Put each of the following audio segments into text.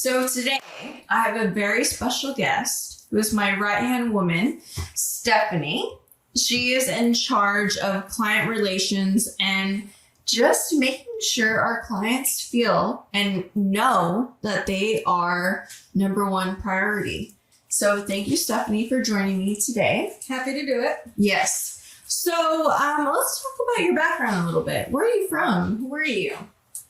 So today I have a very special guest who is my right-hand woman, Stephanie. She is in charge of client relations and just making sure our clients feel and know that they are number one priority. So thank you, Stephanie, for joining me today. Happy to do it. Yes. So let's talk about your background a little bit. Where are you from? Who are you?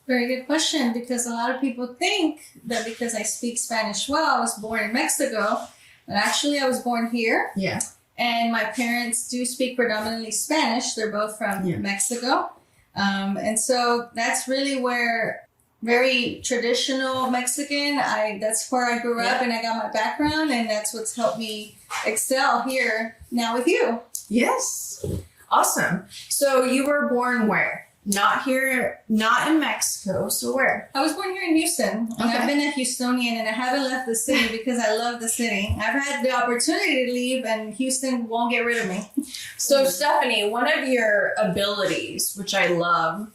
Very good question, because a lot of people think that because I speak Spanish well, I was born in Mexico, but actually I was born here. Yeah. And my parents do speak predominantly Spanish. They're both from Mexico. And so that's really where very traditional Mexican, that's where I grew up and I got my background, and that's what's helped me excel here now with you. Yes. Awesome. So you were born where? Not here, not in Mexico. So where? I was born here in Houston, and I've been a Houstonian, and I haven't left the city because I love the city. I've had the opportunity to leave, and Houston won't get rid of me. So Stephanie, one of your abilities, which I love,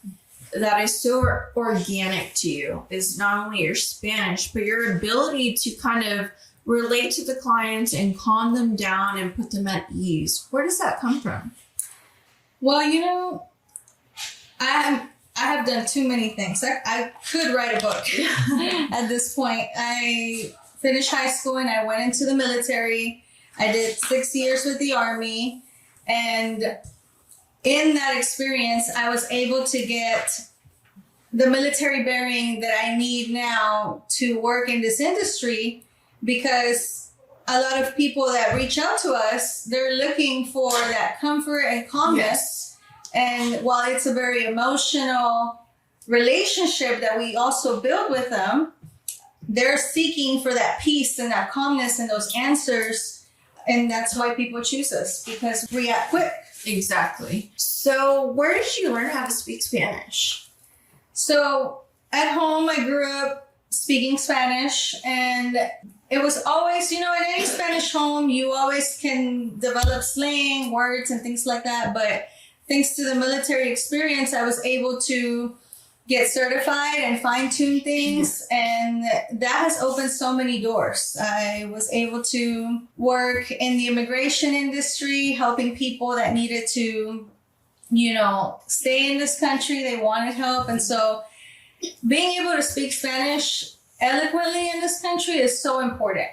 that is so organic to you, is not only your Spanish, but your ability to kind of relate to the clients and calm them down and put them at ease. Where does that come from? Well, I have done too many things. I could write a book at this point. I finished high school and I went into the military. I did 6 years with the Army. And in that experience, I was able to get the military bearing that I need now to work in this industry, because a lot of people that reach out to us, they're looking for that comfort and calmness. Yes. And while it's a very emotional relationship that we also build with them, they're seeking for that peace and that calmness and those answers. And that's why people choose us, because we act quick. Exactly. So where did you learn how to speak Spanish? So at home, I grew up speaking Spanish, and it was always, in any Spanish home, you always can develop slang, words, and things like that. But thanks to the military experience, I was able to get certified and fine-tune things. And that has opened so many doors. I was able to work in the immigration industry, helping people that needed to, stay in this country. They wanted help. And so being able to speak Spanish eloquently in this country is so important.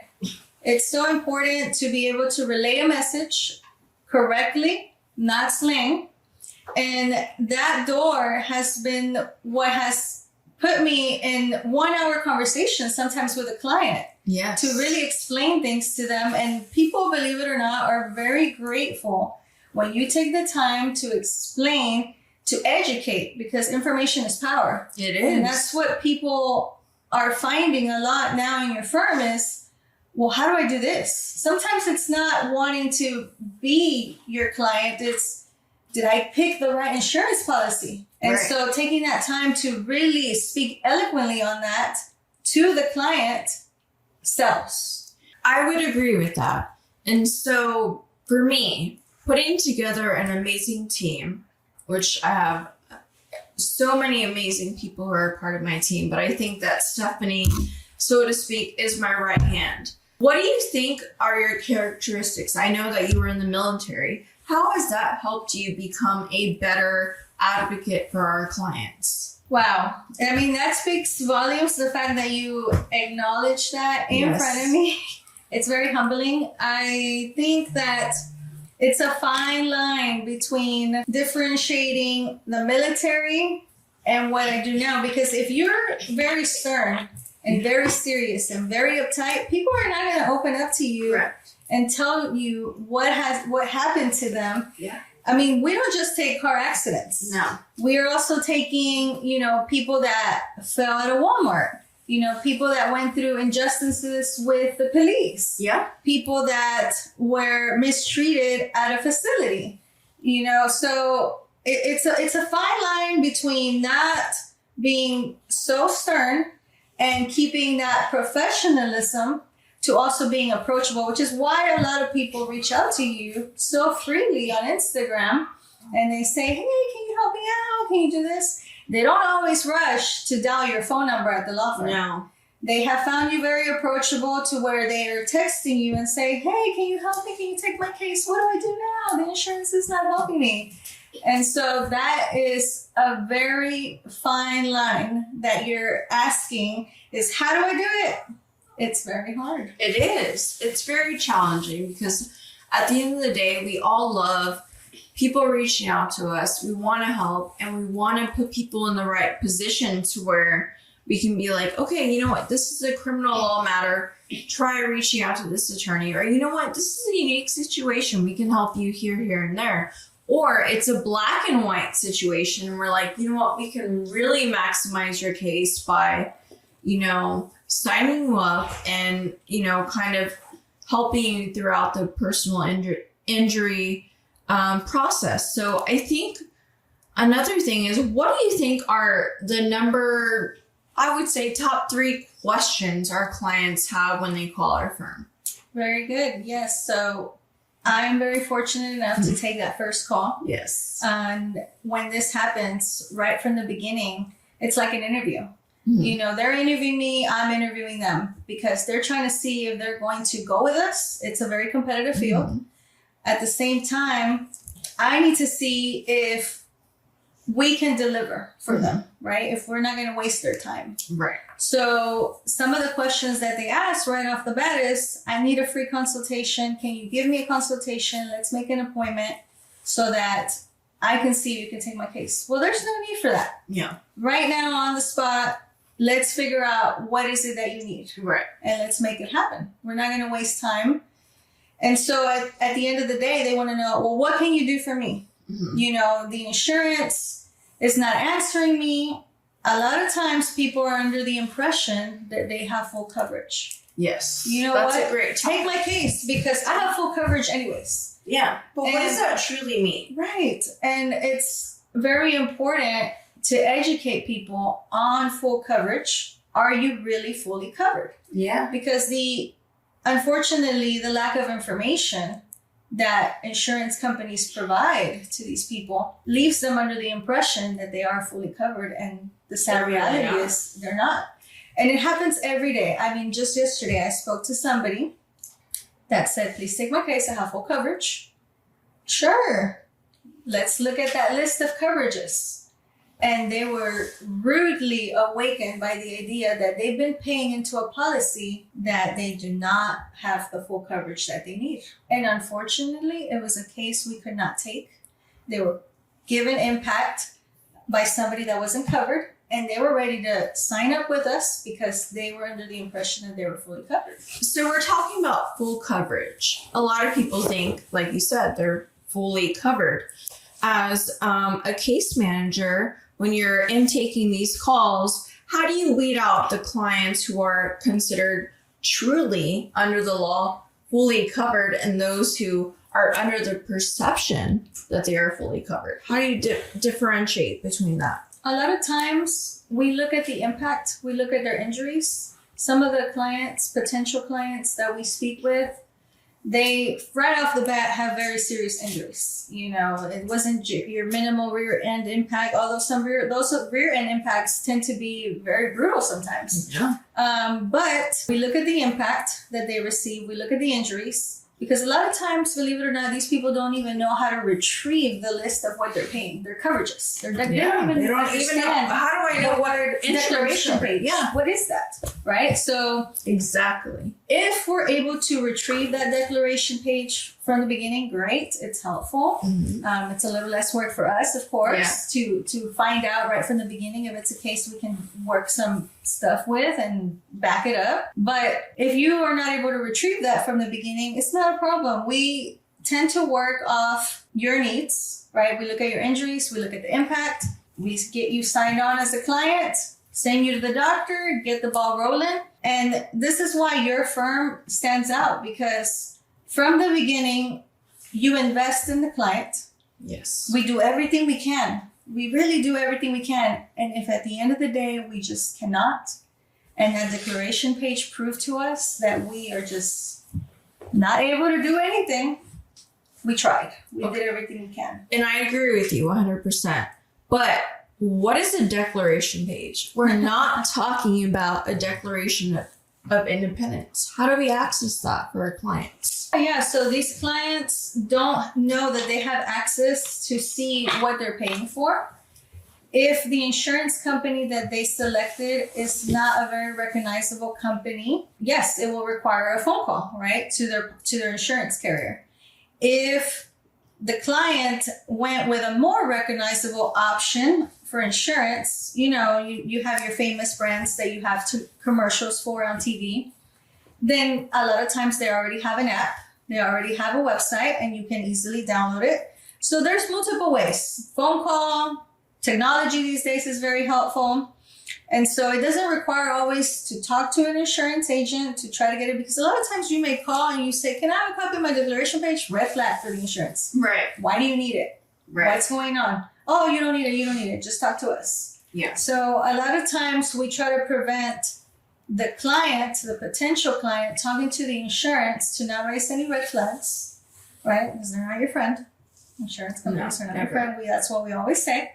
It's so important to be able to relay a message correctly, not slang. And that door has been what has put me in 1 hour conversations, sometimes with a client, to really explain things to them. And people, believe it or not, are very grateful when you take the time to explain, to educate, because information is power. It is. And that's what people are finding a lot now in your firm is, well, how do I do this? Sometimes it's not wanting to be your client. It's, did I pick the right insurance policy? And so taking that time to really speak eloquently on that to the client sells. I would agree with that. And so for me, putting together an amazing team, which I have so many amazing people who are part of my team, but I think that Stephanie, so to speak, is my right hand. What do you think are your characteristics? I know that you were in the military. How has that helped you become a better advocate for our clients? Wow. I mean, that speaks volumes, the fact that you acknowledge that in front of me. It's very humbling. I think that it's a fine line between differentiating the military and what I do now, because if you're very stern and very serious and very uptight, people are not going to open up to you and tell you what happened to them. Yeah. I mean, we don't just take car accidents. No. We are also taking, people that fell at a Walmart. People that went through injustices with the police. Yeah. People that were mistreated at a facility. So it's a fine line between not being so stern and keeping that professionalism to also being approachable, which is why a lot of people reach out to you so freely on Instagram and they say, hey, can you help me out? Can you do this? They don't always rush to dial your phone number at the law firm. No. They have found you very approachable to where they are texting you and say, hey, can you help me? Can you take my case? What do I do now? The insurance is not helping me. And so that is a very fine line that you're asking is, how do I do it? It's very hard. It is. It's very challenging because at the end of the day, we all love people reaching out to us. We want to help and we want to put people in the right position to where we can be like, okay, you know what? This is a criminal law matter. Try reaching out to this attorney. Or you know what? This is a unique situation. We can help you here, and there. Or it's a black and white situation. And we're like, you know what? We can really maximize your case by, signing you up and, kind of helping you throughout the personal injury process. So I think another thing is, what do you think are the top 3 questions our clients have when they call our firm? Very good. Yes. So I'm very fortunate enough to take that first call. Yes. And when this happens right from the beginning, it's like an interview. They're interviewing me, I'm interviewing them because they're trying to see if they're going to go with us. It's a very competitive field. At the same time, I need to see if we can deliver for them, right? If we're not going to waste their time. Right. So some of the questions that they ask right off the bat is, I need a free consultation. Can you give me a consultation? Let's make an appointment so that I can see if you can take my case. Well, there's no need for that. Yeah. Right now on the spot, let's figure out what is it that you need. Right. And let's make it happen. We're not going to waste time. And so at the end of the day, they want to know, well, what can you do for me? The insurance is not answering me. A lot of times people are under the impression that they have full coverage. Yes. That's a great topic. Take my case because I have full coverage anyways. Yeah. But what does that truly mean? Right. And it's very important to educate people on full coverage. Are you really fully covered? Yeah. Because unfortunately, the lack of information that insurance companies provide to these people leaves them under the impression that they are fully covered. And the sad reality is they're not. And it happens every day. I mean, just yesterday, I spoke to somebody that said, please take my case. I have full coverage. Sure. Let's look at that list of coverages. And they were rudely awakened by the idea that they've been paying into a policy that they do not have the full coverage that they need. And unfortunately, it was a case we could not take. They were given impact by somebody that wasn't covered, and they were ready to sign up with us because they were under the impression that they were fully covered. So we're talking about full coverage. A lot of people think, like you said, they're fully covered. As a case manager, when you're intaking these calls, how do you weed out the clients who are considered truly under the law fully covered and those who are under the perception that they are fully covered? How do you differentiate between that? A lot of times we look at the impact, we look at their injuries. Some of the clients, potential clients that we speak with, they right off the bat have very serious injuries. It wasn't your minimal rear end impact, although those rear end impacts tend to be very brutal sometimes. Yeah. But we look at the impact that they receive. We look at the injuries. Because a lot of times, believe it or not, these people don't even know how to retrieve the list of what they're paying, their coverages. They don't even know. How do I know what an declaration page? Yeah. What is that? Right? So exactly. If we're able to retrieve that declaration page from the beginning, great. It's helpful. It's a little less work for us, of course, to find out right from the beginning if it's a case we can work some stuff with and back it up. But if you are not able to retrieve that from the beginning, it's not a problem. We tend to work off your needs, right? We look at your injuries, we look at the impact, we get you signed on as a client, send you to the doctor, get the ball rolling. And this is why your firm stands out, because from the beginning, you invest in the client. Yes. We do everything we can. We really do everything we can. And if at the end of the day, we just cannot, and that declaration page proved to us that we are just not able to do anything, we tried. We did everything we can. And I agree with you 100%. But what is a declaration page? We're not talking about a declaration of independence. How do we access that for our clients? Yeah, so these clients don't know that they have access to see what they're paying for. If the insurance company that they selected is not a very recognizable company, yes, it will require a phone call, right, to their insurance carrier. If the client went with a more recognizable option for insurance, you have your famous brands that you have commercials for on TV, then a lot of times they already have an app, they already have a website, and you can easily download it. So there's multiple ways. Phone call, technology these days is very helpful. And so it doesn't require always to talk to an insurance agent to try to get it, because a lot of times you may call and you say, can I have a copy of my declaration page? Red flag for the insurance. Right. Why do you need it? Right. What's going on? Oh, you don't need it. You don't need it. Just talk to us. Yeah. So a lot of times we try to prevent the client, the potential client, talking to the insurance to not raise any red flags, right? Because they're not your friend. Insurance companies are not your friend. That's what we always say.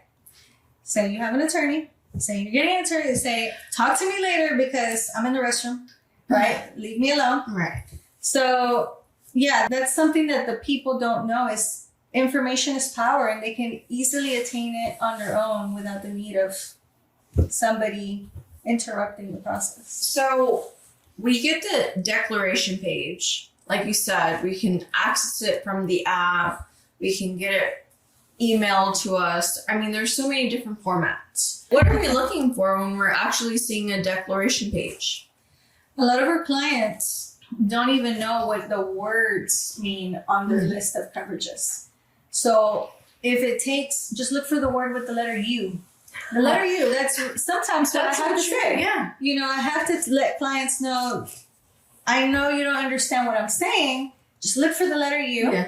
Say you have an attorney. Say you're getting an attorney. Say, talk to me later because I'm in the restroom, right? Leave me alone. Right. So yeah, that's something that the people don't know is information is power, and they can easily attain it on their own without the need of somebody interrupting the process. So we get the declaration page. Like you said, we can access it from the app. We can get it emailed to us. I mean, there's so many different formats. What are we looking for when we're actually seeing a declaration page? A lot of our clients don't even know what the words mean on their list of coverages. So if it takes, just look for the word with the letter U. The letter U, that's sometimes what I have to say. Yeah. I have to let clients know, I know you don't understand what I'm saying. Just look for the letter U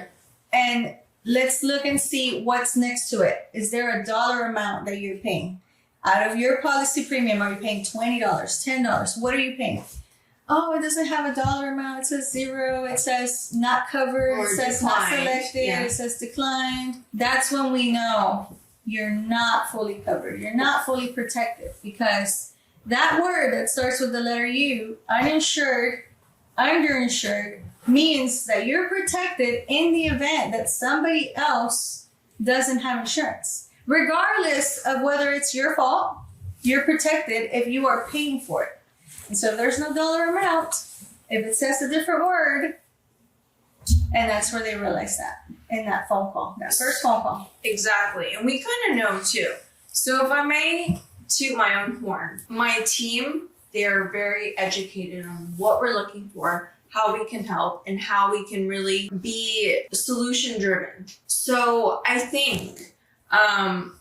and let's look and see what's next to it. Is there a dollar amount that you're paying? Out of your policy premium, are you paying $20, $10? What are you paying? Oh, it doesn't have a dollar amount. It says 0. It says not covered. Or it says declined. not selected. Yeah. It says declined. That's when we know you're not fully covered. You're not fully protected, because that word that starts with the letter U, uninsured, underinsured, means that you're protected in the event that somebody else doesn't have insurance. Regardless of whether it's your fault, you're protected if you are paying for it. And so if there's no dollar amount, if it says a different word, and that's where they realize that in that phone call, that first phone call. Exactly. And we kind of know too. So if I may toot my own horn, my team, they're very educated on what we're looking for, how we can help, and how we can really be solution driven. So I think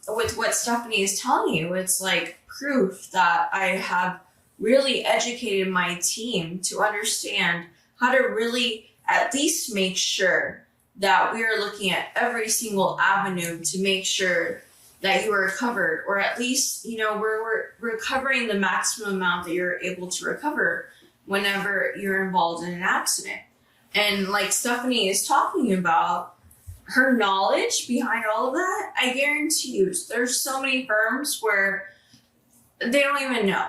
with what Stephanie is telling you, it's like proof that I have really educated my team to understand how to really at least make sure that we are looking at every single avenue to make sure that you are covered, or at least, we're recovering the maximum amount that you're able to recover whenever you're involved in an accident. And like Stephanie is talking about, her knowledge behind all of that, I guarantee you, there's so many firms where they don't even know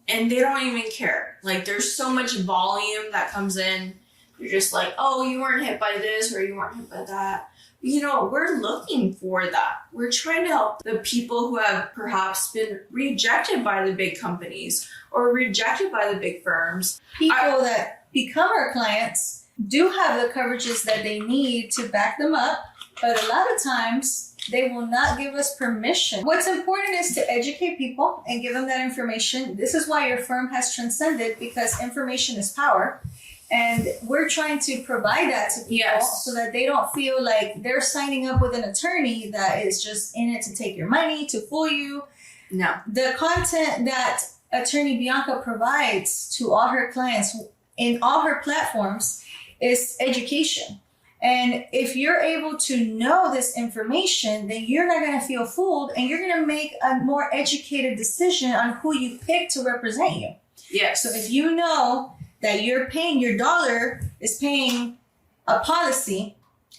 and they don't even care. Like, there's so much volume that comes in. You're just like, oh, you weren't hit by this or you weren't hit by that. We're looking for that. We're trying to help the people who have perhaps been rejected by the big companies or rejected by the big firms. People that become our clients do have the coverages that they need to back them up, but a lot of times they will not give us permission. What's important is to educate people and give them that information. This is why your firm has transcended, because information is power. And we're trying to provide that to people so that they don't feel like they're signing up with an attorney that is just in it to take your money, to fool you. No. The content that attorney Bianca provides to all her clients in all her platforms is education. And if you're able to know this information, then you're not going to feel fooled, and you're going to make a more educated decision on who you pick to represent you. Yes. So if you know that you're paying, your dollar is paying a policy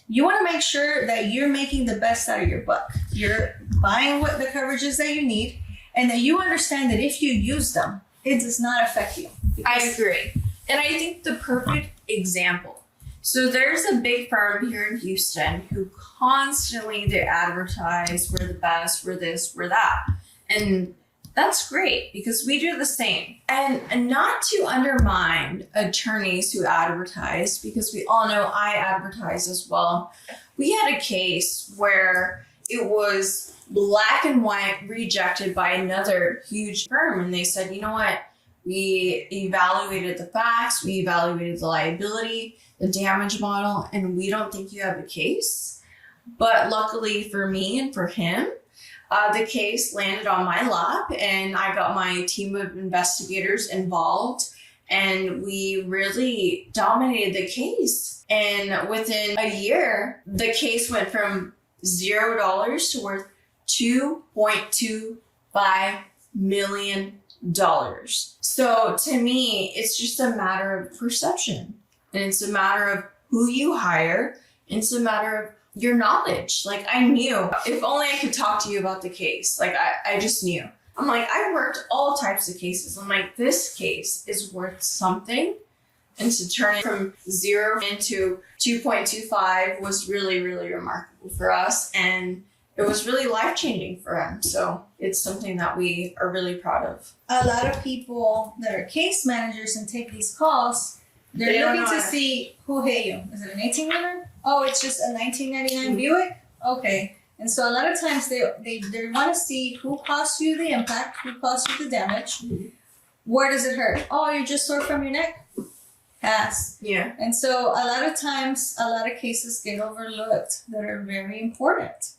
you want to make sure that you're making the best out of your buck. You're buying what the coverages that you need, and that you understand that if you use them, it does not affect you. I agree. And I think the perfect example. So there's a big firm here in Houston who constantly they advertise, we're the best, we're this, we're that. And that's great because we do the same. And not to undermine attorneys who advertise, because we all know I advertise as well. We had a case where it was black and white rejected by another huge firm. And they said, you know what? We evaluated the facts, we evaluated the liability, the damage model, and we don't think you have a case. But luckily for me and for him, the case landed on my lap, and I got my team of investigators involved, and we really dominated the case. And within a year, the case went from $0 to worth $2.25 million. So to me, it's just a matter of perception, and it's a matter of who you hire. And it's a matter of your knowledge. Like, I knew if only I could talk to you about the case. Like, I just knew. I'm like, I worked all types of cases. I'm like, this case is worth something. And to turn it from 0 into 2.25 was really, really remarkable for us. And it was really life-changing for him. So it's something that we are really proud of. A lot of people that are case managers and take these calls, they're looking to see who hit you. Is it an 18-wheeler? Oh, it's just a 1999 Buick? Okay. And so a lot of times they want to see who caused you the impact, who caused you the damage. Where does it hurt? Oh, you're just sore from your neck? Pass. Yeah. And so a lot of times, a lot of cases get overlooked that are very important.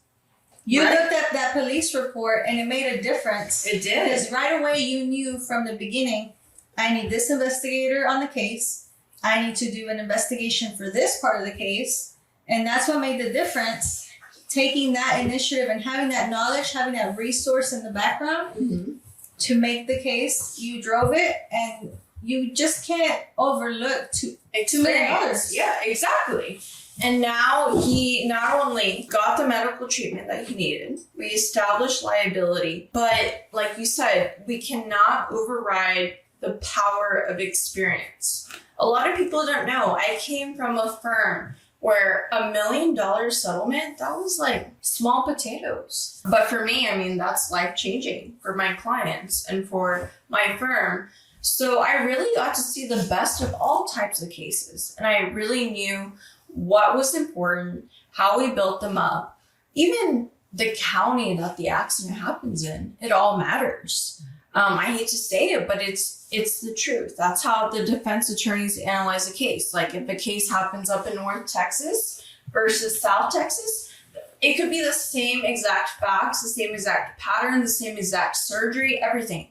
You looked at that police report and it made a difference. It did. Because right away you knew from the beginning, I need this investigator on the case. I need to do an investigation for this part of the case. And that's what made the difference. Taking that initiative and having that knowledge, having that resource in the background to make the case, you drove it, and you just can't overlook too many others. Yeah, exactly. And now he not only got the medical treatment that he needed, we established liability, but like you said, we cannot override the power of experience. A lot of people don't know. I came from a firm where $1 million settlement, that was like small potatoes. But for me, I mean, that's life-changing for my clients and for my firm. So I really got to see the best of all types of cases. And I really knew what was important, how we built them up. Even the county that the accident happens in, it all matters. I hate to say it, but it's the truth. That's how the defense attorneys analyze a case. Like, if a case happens up in North Texas versus South Texas, it could be the same exact facts, the same exact pattern, the same exact surgery, everything.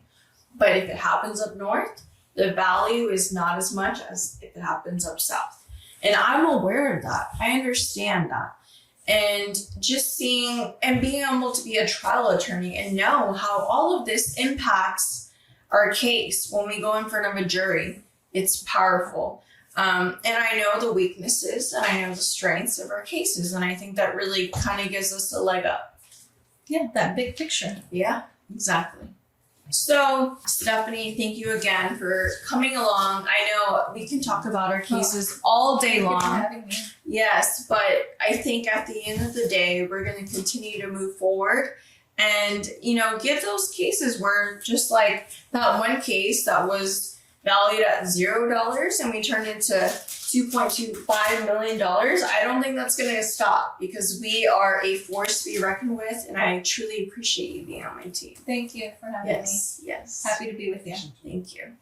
But if it happens up north, the value is not as much as if it happens up south. And I'm aware of that. I understand that. And just seeing and being able to be a trial attorney and know how all of this impacts our case when we go in front of a jury, it's powerful. And I know the weaknesses and I know the strengths of our cases. And I think that really kind of gives us a leg up. Yeah, that big picture. Yeah, exactly. So, Stephanie, thank you again for coming along. I know we can talk about our cases all day long. Thank you for having me. Yes, but I think at the end of the day, we're going to continue to move forward and, give those cases where, just like that one case that was valued at $0 and we turned into $2.25 million. I don't think that's going to stop because we are a force to be reckoned with, and I truly appreciate you being on my team. Thank you for having me. Yes. Happy to be with you. Thank you.